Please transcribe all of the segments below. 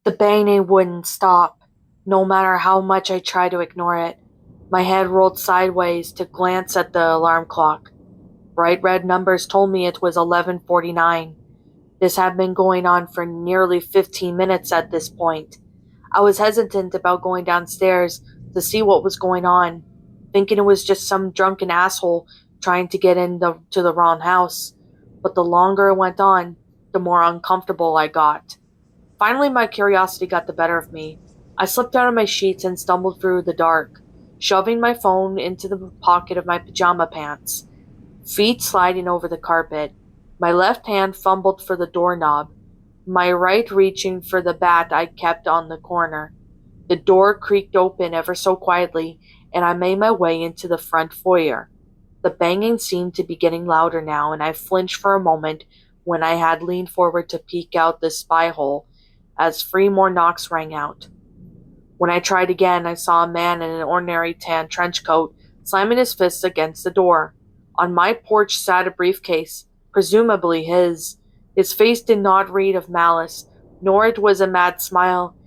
The banging wouldn't stop, no matter how much I tried to ignore it. My head rolled sideways to glance at the alarm clock. Bright red numbers told me it was 11:49. This had been going on for nearly 15 minutes at this point. I was hesitant about going downstairs to see what was going on, thinking it was just some drunken asshole trying to get to the wrong house. But the longer it went on, the more uncomfortable I got. Finally, my curiosity got the better of me. I slipped out of my sheets and stumbled through the dark, shoving my phone into the pocket of my pajama pants, feet sliding over the carpet. My left hand fumbled for the doorknob, my right reaching for the bat I kept on the corner. The door creaked open ever so quietly, and I made my way into the front foyer. The banging seemed to be getting louder now, and I flinched for a moment when I had leaned forward to peek out the spy hole as three more knocks rang out. When I tried again, I saw a man in an ordinary tan trench coat slamming his fists against the door. On my porch sat a briefcase, presumably his. His face did not read of malice, nor it was a mad smile.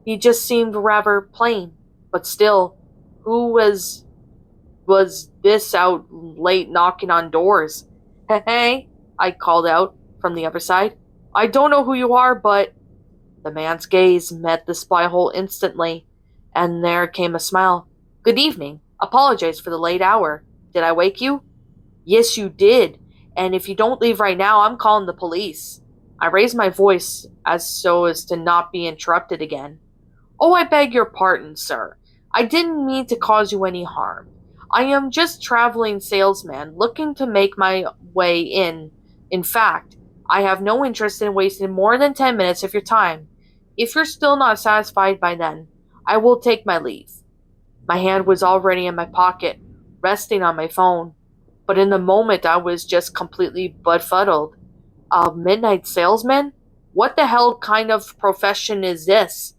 He just seemed rather plain. But still, who was this out late knocking on doors? Hey, I called out from the other side. I don't know who you are, but the man's gaze met the spy hole instantly, and there came a smile. Good evening. Apologize for the late hour. Did I wake you? Yes, you did. And if you don't leave right now, I'm calling the police. I raised my voice as so as to not be interrupted again. Oh, I beg your pardon, sir. I didn't mean to cause you any harm. I am just traveling salesman looking to make my way in. In fact, I have no interest in wasting more than 10 minutes of your time. If you're still not satisfied by then, I will take my leave. My hand was already in my pocket, resting on my phone, but in the moment I was just completely befuddled. A midnight salesman? What the hell kind of profession is this?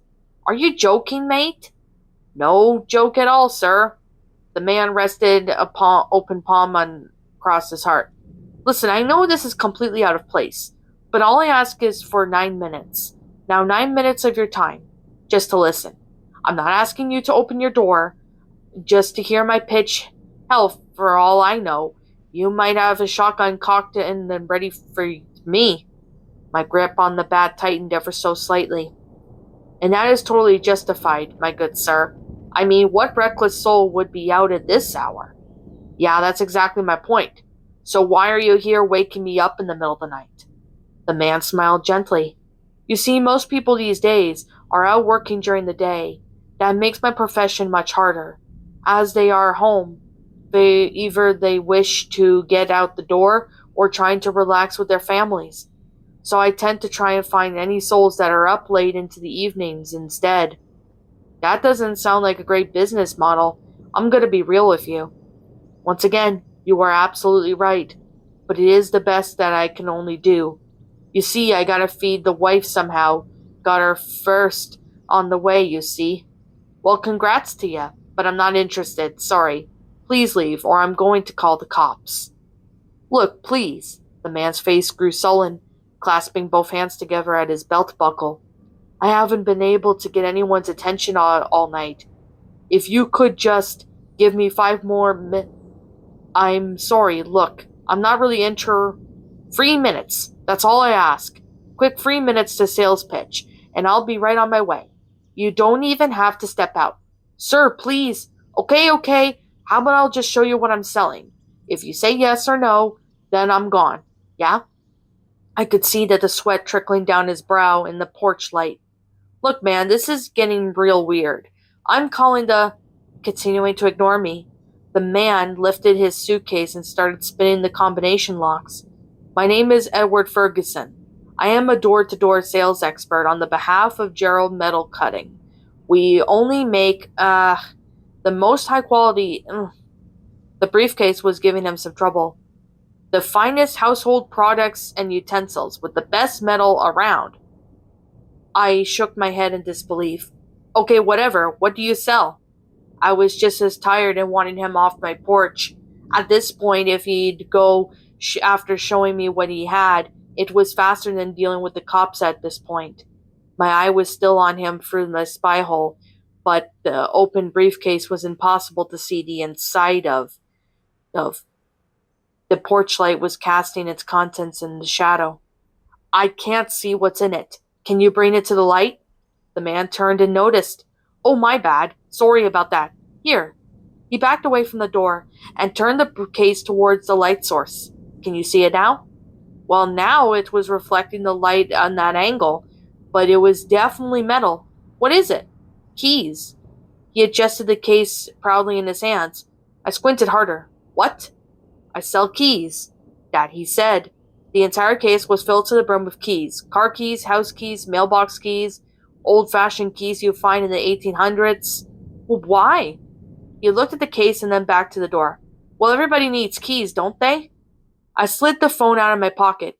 Are you joking, mate? No joke at all, sir. The man rested a open palm across his heart. Listen, I know this is completely out of place, but all I ask is for 9 minutes. Now 9 minutes of your time, just to listen. I'm not asking you to open your door, just to hear my pitch. Hell, for all I know, you might have a shotgun cocked and then ready for me. My grip on the bat tightened ever so slightly. And that is totally justified, my good sir. I mean, what reckless soul would be out at this hour? Yeah, that's exactly my point. So why are you here waking me up in the middle of the night? The man smiled gently. You see, most people these days are out working during the day. That makes my profession much harder. As they are home, they wish to get out the door or trying to relax with their families. So I tend to try and find any souls that are up late into the evenings instead. That doesn't sound like a great business model. I'm going to be real with you. Once again, you are absolutely right, but it is the best that I can only do. You see, I gotta feed the wife somehow. Got her first on the way, you see. Well, congrats to ya, but I'm not interested, sorry. Please leave, or I'm going to call the cops. Look, please. The man's face grew sullen, clasping both hands together at his belt buckle. I haven't been able to get anyone's attention all night. If you could just give me 5 more I'm sorry, look, I'm not really 3 minutes, that's all I ask. Quick 3 minutes to sales pitch, and I'll be right on my way. You don't even have to step out. Sir, please. Okay, how about I'll just show you what I'm selling? If you say yes or no, then I'm gone. Yeah? I could see that the sweat trickling down his brow in the porch light. Look, man, this is getting real weird. I'm calling the... Continuing to ignore me, the man lifted his suitcase and started spinning the combination locks. My name is Edward Ferguson. I am a door-to-door sales expert on the behalf of Gerald Metal Cutting. We only make, the most high-quality... The briefcase was giving him some trouble. The finest household products and utensils with the best metal around. I shook my head in disbelief. Okay, whatever. What do you sell? I was just as tired and wanting him off my porch. At this point, if he'd go after showing me what he had, it was faster than dealing with the cops at this point. My eye was still on him through my spy hole, but the open briefcase was impossible to see the inside of. The porch light was casting its contents in the shadow. I can't see what's in it. Can you bring it to the light? The man turned and noticed. Oh, my bad. Sorry about that. Here. He backed away from the door and turned the case towards the light source. Can you see it now? Well, now it was reflecting the light on that angle, but it was definitely metal. What is it? Keys. He adjusted the case proudly in his hands. I squinted harder. What? I sell keys. That he said. The entire case was filled to the brim with keys. Car keys, house keys, mailbox keys, old-fashioned keys you find in the 1800s. Well, why? He looked at the case and then back to the door. Well, everybody needs keys, don't they? I slid the phone out of my pocket.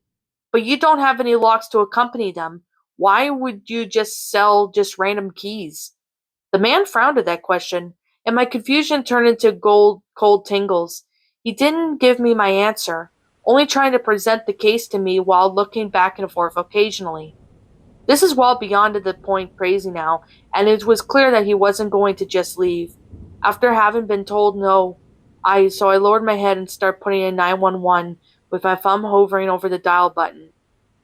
But you don't have any locks to accompany them. Why would you just sell just random keys? The man frowned at that question, and my confusion turned into cold tingles. He didn't give me my answer, only trying to present the case to me while looking back and forth occasionally. This is well beyond the point crazy now, and it was clear that he wasn't going to just leave. After having been told no, so I lowered my head and started putting in 911 with my thumb hovering over the dial button.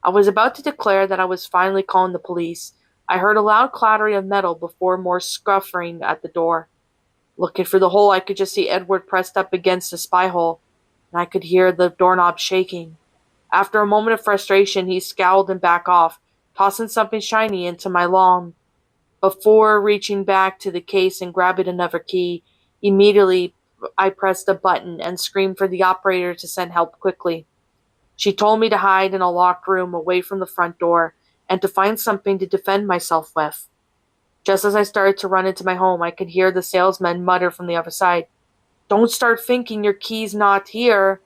I was about to declare that I was finally calling the police. I heard a loud clattering of metal before more scuffling at the door. Looking through the hole, I could just see Edward pressed up against the spy hole, and I could hear the doorknob shaking. After a moment of frustration, he scowled and backed off, tossing something shiny into my lawn. Before reaching back to the case and grabbing another key, immediately I pressed a button and screamed for the operator to send help quickly. She told me to hide in a locked room away from the front door and to find something to defend myself with. Just as I started to run into my home, I could hear the salesman mutter from the other side, "Don't start thinking your key's not here."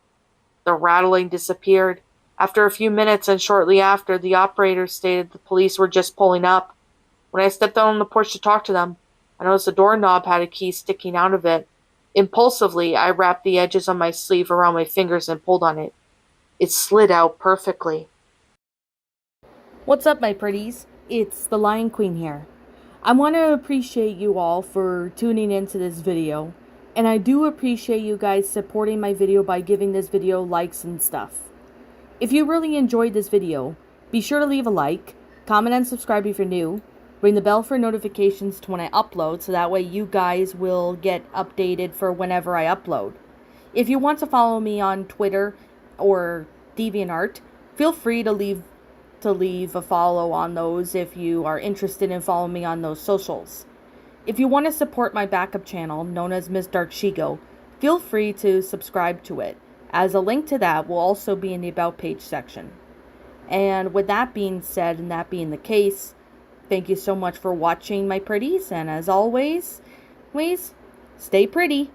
The rattling disappeared. After a few minutes and shortly after, the operator stated the police were just pulling up. When I stepped out on the porch to talk to them, I noticed the doorknob had a key sticking out of it. Impulsively, I wrapped the edges of my sleeve around my fingers and pulled on it. It slid out perfectly. What's up, my pretties? It's the Lion Queen here. I want to appreciate you all for tuning into this video, and I do appreciate you guys supporting my video by giving this video likes and stuff. If you really enjoyed this video, be sure to leave a like, comment and subscribe if you're new, ring the bell for notifications to when I upload so that way you guys will get updated for whenever I upload. If you want to follow me on Twitter or DeviantArt, feel free to leave a follow on those if you are interested in following me on those socials. If you want to support my backup channel, known as Miss Dark Shigo, feel free to subscribe to it, as a link to that will also be in the About page section. And with that being said, and that being the case, thank you so much for watching, my pretties, and as always, stay pretty.